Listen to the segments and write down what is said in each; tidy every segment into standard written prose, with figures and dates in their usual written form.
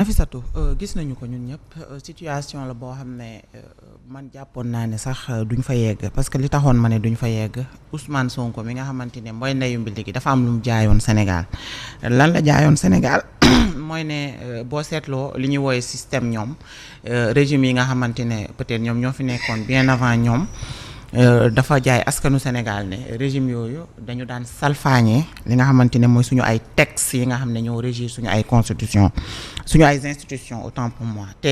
Nafissatou gis nañu ko ñun ñëpp situation la boo xam ne man jàppoon naa ne sax duñ fa yegg parce que li taxoon ma ne duñ fa yegg Ousmane Sonko mi nga xamante ne mooy ndeyu mbi gi dafa am lu mu jaayoon Sénégal lan la jaayoon Sénégal mooy ne boo seetloo li ñuy wooye système ñoom régime yi nga xamante ne peut-être ñoom ñoo fi nekkoon bien avant ñoom dafa jaay askanu Sénégal ne régime yooyu dañu daan salfaañee li nga xamante ne mooy suñu ay textes yi nga xam ne ñoo régir suñu ay constitution suñu ay institutions autant pour moi te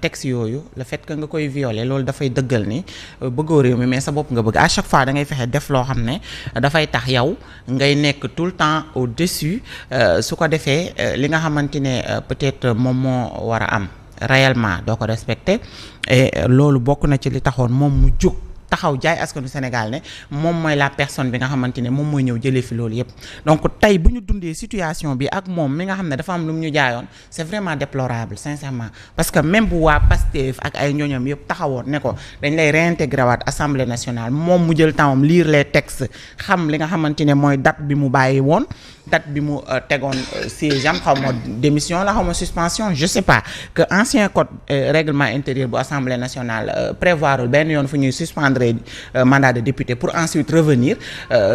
textes yooyu le fait que nga koy violer loolu dafay dëggal ni bëggoo réew mi mais sa bopp nga bëgg à chaque fois da ngay fexe def loo xam ne dafay tax yow ngay nekk tout le temps au-dessus su ko defee li nga xamante ne peut-être moom moo war a am réellement doo ko respecter et loolu bokk na ci li taxoon moom mu jug taxaw jaay askanu Sénégal ne moom mooy la personne bi nga xamante ne moom mooy ñëw jëlee fi loolu yépp donc tey bu ñu dundee situation bi ak moom mi nga xam ne dafa am lu mu ñu jaayoon c'est vraiment déplorable sincèrement parce que même bu waa Pastef ak ay ñoñom yépp taxawoon ne ko dañ lay réintégrer waat Assemblée nationale moom mu jël temps am lire les textes xam li nga xamante ne mooy date bi mu bàyyi woon date bi mu tegoon siège am xaw ma démission la xaw ma suspension je sais pas que ancien code règlement intérieur bu Assemblée nationale prévoirul benn yoon fu ñuy suspendre mandat de député pour ensuite revenir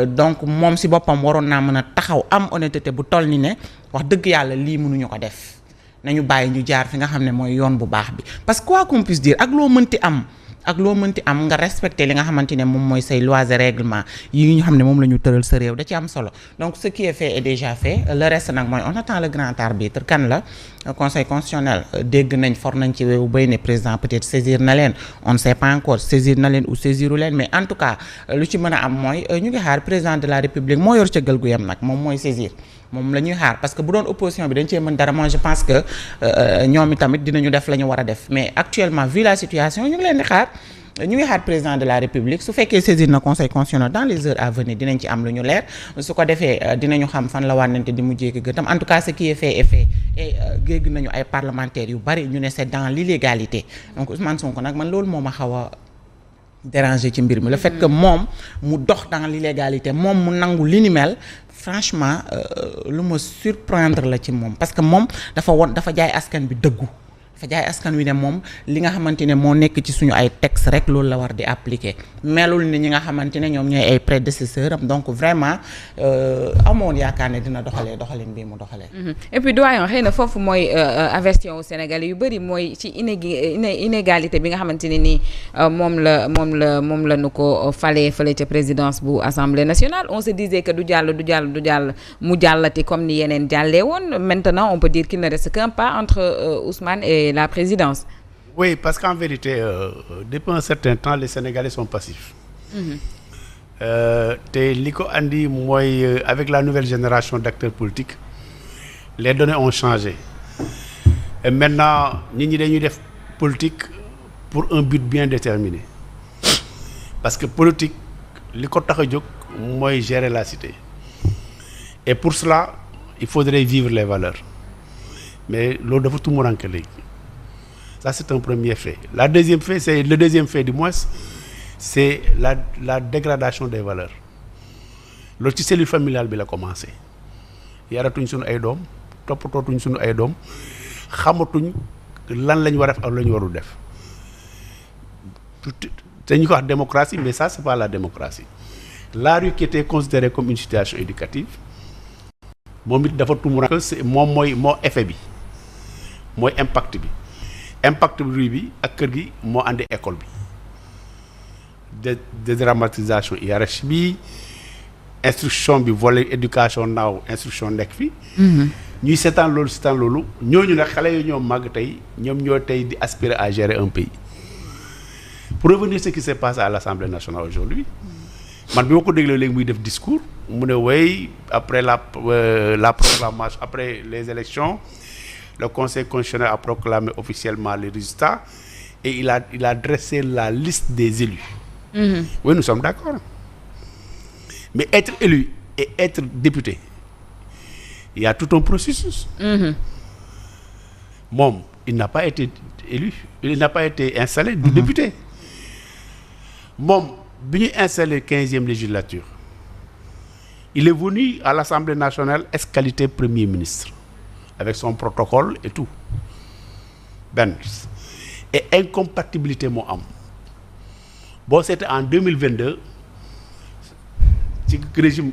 donc moom si boppam waroon naa mën a taxaw am honnêteté bu toll ni ne wax dëgg yàlla lii mënuñu ko def nañu bàyyi ñu jaar fi nga xam ne mooy yoon bu baax bi parce que quoi qu'on puisse dire ak loo mënti am nga respecter li nga xamante ne moom mooy say lois et règlements yi ñu xam ne moom la ñu tëral sa réew da ci am solo donc ce qui est fait est déjà fait le reste nag mooy on attend le grand arbitre kan la conseil constitutionnel dégg nañ for nañ ci weewu bay ne président peut-être saisir na leen on ne sait pas encore saisir na leen ou saisiru leen mais en tout cas lu ci mën a am mooy ñu ngi xaar président de la république moo yor cëggal gu yem nag moom mooy saisir moom la ñuy xaar parce que bu doon opposition bi dañ cee mën dara moi je pense que ñoom itamit dinañu def la ñu war a def mais actuellement vu la situation ñu ngi leen di xaar ñu ngi xaar président de la république su fekkee saisir na conseil constitutionnel dans les heures à venir dinañ ci am lu ñu leer su ko defee dinañu xam fan la wànnante di mujjee ki gëtam en tout cas ce qui est fait est fait et gégg nañu ay parlementaires yu bari ñu ne c'est dans l'illégalité donc Ousmane Sonko nag man loolu moo ma xaw a déranger ci mbir mi le fait que moom mu dox dans l'illégalité moom mu nangu li ni mel franchement lu ma surprendre la ci moom parce que moom dafa jaay askan bi dëggu dafa jaay askan wi ne moom li nga xamante ne moo nekk ci suñu ay texte rek loolu la war di appliquer melul ni ñi nga xamante ne ñoom ñooy ay prédécesseurs am donc vraiment amoon yaakaar ne dina doxalin bii mu doxalee. et puis doyen xëy na foofu mooy aversion au Sénégalais yu bëri mooy ci inégalité bi nga xamante ne nii moom la nu ko fale ca présidence bu Assemblée nationale on se disait que du jàll mu jàllati comme ni yeneen jàllee woon maintenant on peut dire qu'il ne reste qu'un pas entre Ousmane et la présidence. Oui, parce qu'en vérité depuis un certain temps les Sénégalais sont passifs. te li ko andi mooy avec la nouvelle génération d'acteurs politiques les données ont changé et maintenant nit ñi dañuy def politique pour un but bien déterminé parce que politique li ko tax a jóg mooy gérer la cité et pour cela il faudrait vivre les valeurs mais loolu dafa tumuranke léegi ça c'est un premier fait le deuxième fait du moins c'est la dégradation des valeurs loolu ci cellule familiale bi la commencé yaratuñ suñu ay doom toppatootuñ suñu ay doom xamatuñ lan lañ war a def ak la ñu warul def te ñu ko wax démocratie mais ça c'est pas la démocratie la rue qui était considérée comme une situation éducative moom it dafa tumuranke moom moo effet bi mooy impact bi bi ak kër gi moo andi école bi dédramatisation hiérarchie bi instruction bi volet éducation naaw instruction nekk fi ñuy seetaan loolu ñooñu nag xale yu ñoom màgg tey ñoom ñoo tey di aspirer à gérer un pays pour revenir ce qui s'est passé à l'Assemblée nationale aujourd'hui man bi ma ko déglee léegi muy def discours mu ne way après la proclamation après les élections le Conseil constitutionnel a proclamé officiellement les résultats et il a dressé la liste des élus. Oui, nous sommes d'accord. Mais être élu et être député, il y a tout un processus. Moom, il n'a pas été élu, il n'a pas été installé du député. Moom, bi ñu installé 15e législature, il est venu à l'Assemblée nationale ex qualité Premier ministre. Avec son protocole et tout benn et incompatibilité moo am boo seetee en 2022 ci régime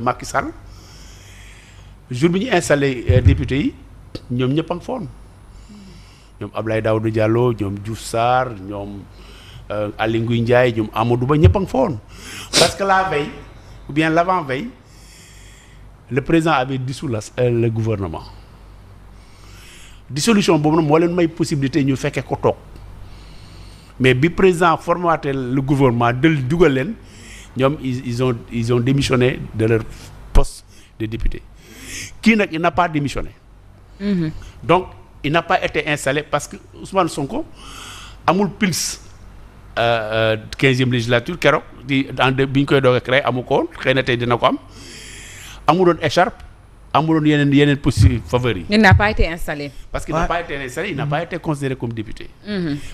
Macky Sall jour bi ñu installé député yi ñoom ñëpp a ngi foon ñoom Abdoulaye Daouda Diallo ñoom Diouf Sarr ñoom Aly Ngouille Ndiaye ñoom Amadou Ba ñëpp a ngi foon parce que la veille ou bien l'avant-veille le président avait dissous le gouvernement dissolution boobu nag moo leen may possibilité ñu fekkee ko toog mais bi président formaté le gouvernement dugal leen ñoom ils ont démissionné de leur poste de député kii nag il n'a pas démissionné. Donc il n'a pas été installé parce que Ousmane Sonko amul pils 15e législature keroog bi ñu koy doog a créé amu ko woon xëy na tey dina ko am amuloon écharpe amuloon yeneen possible faveur yi. Il n'a pas été installé. parce qu'il n'a pas été installé il n'a pas été considéré comme député.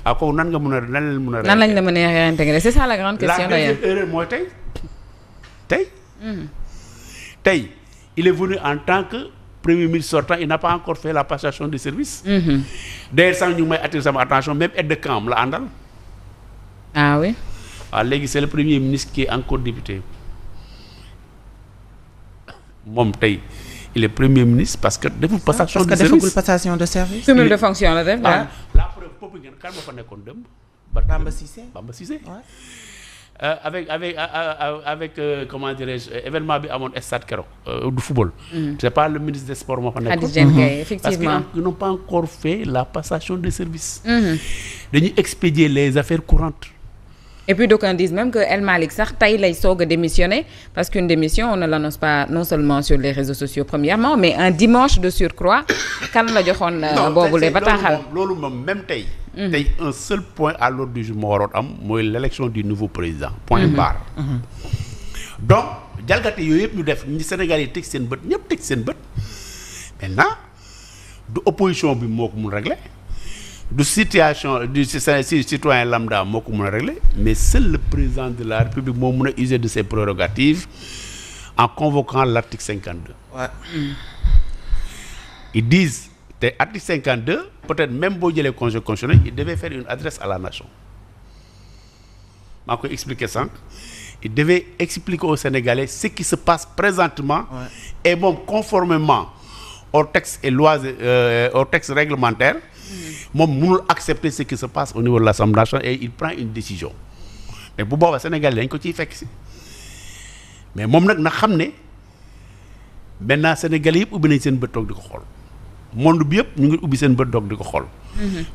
ah kooku nan lañ la mën a réintégrer c'est ça la grande question d'ailleurs. la deuxième erreur mooy tey il est venu en tant que premier ministre sortant il n'a pas encore fait la passation de service. D'ailleurs sax ñu may attirer sama attention même aide de camp la àndal. ah oui. waaw léegi c'est le premier ministre qui est encore député moom tey il est premier ministre parce que deful passation de service defagul passation de service. cumul de fonction la def daal. la preuve boobu ngeen kan moo fa nekkoon dem. Bamba Cissé. Avec comment dirais-je événement bi amoon stade keroog du football. C'est pas le ministre des sports moo fa nekkoon. Khady Diène Gaye effectivement. Parce qu'ils n'ont pas encore fait la passation de service. dañuy expédier les affaires courantes. Et puis d'aucuns disent même que El Malick sax tey lay soog a démissionner parce qu'une démission on ne l'annonce pas non seulement sur les réseaux sociaux premièrement mais un dimanche de surcroît kan la joxoon boobule bataaxal. loolu moom même tey. tey un seul point à l'ordre du jour moo waroon am mooy l'élection du nouveau président. point barre. donc jalgate yooyu yëpp ñu def ñi Sénégal yi teg seen bët ñëpp teg seen bët maintenant du opposition bi moo ko mun régler. du situation du citoyen lambda moo ko mën a régler mais seul le président de la République moo mën a user de ses prérogatives en convoquant l'article 52. Ouais. Ils disent te article 52 peut-être même boo jëlee Conseil constitutionnel il devait faire une adresse à la nation maa koy expliquer sànq il devait expliquer aux Sénégalais ce qui se passe présentement. Et moom conformément aux textes et lois aux textes réglementaires. moom mënul accepter ce qui se passe au niveau de l'Assemblée nationale et il prend une décision mais bu boobaa Sénégal dañ ko ciy fekk si mais moom nag na xam ne maintenant Sénégal yëpp ubbi nañ seen bët toog di ko xool monde bi yëpp ñu ngi ubbi seen bët toog di ko xool.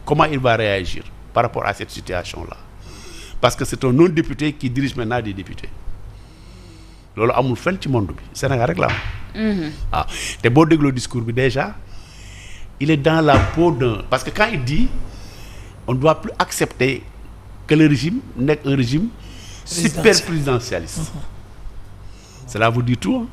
Comment il va réagir par rapport à cette situation là parce que c'est un non-député qui dirige maintenant des députés loolu amul fenn ci monde bi Sénégal rek la am. waaw te boo dégloo discours bi déjà. Il est dans la peau d'un parce que quand il dit on ne doit plus accepter que le régime n'est un régime super présidentialiste. Cela vous dit tout.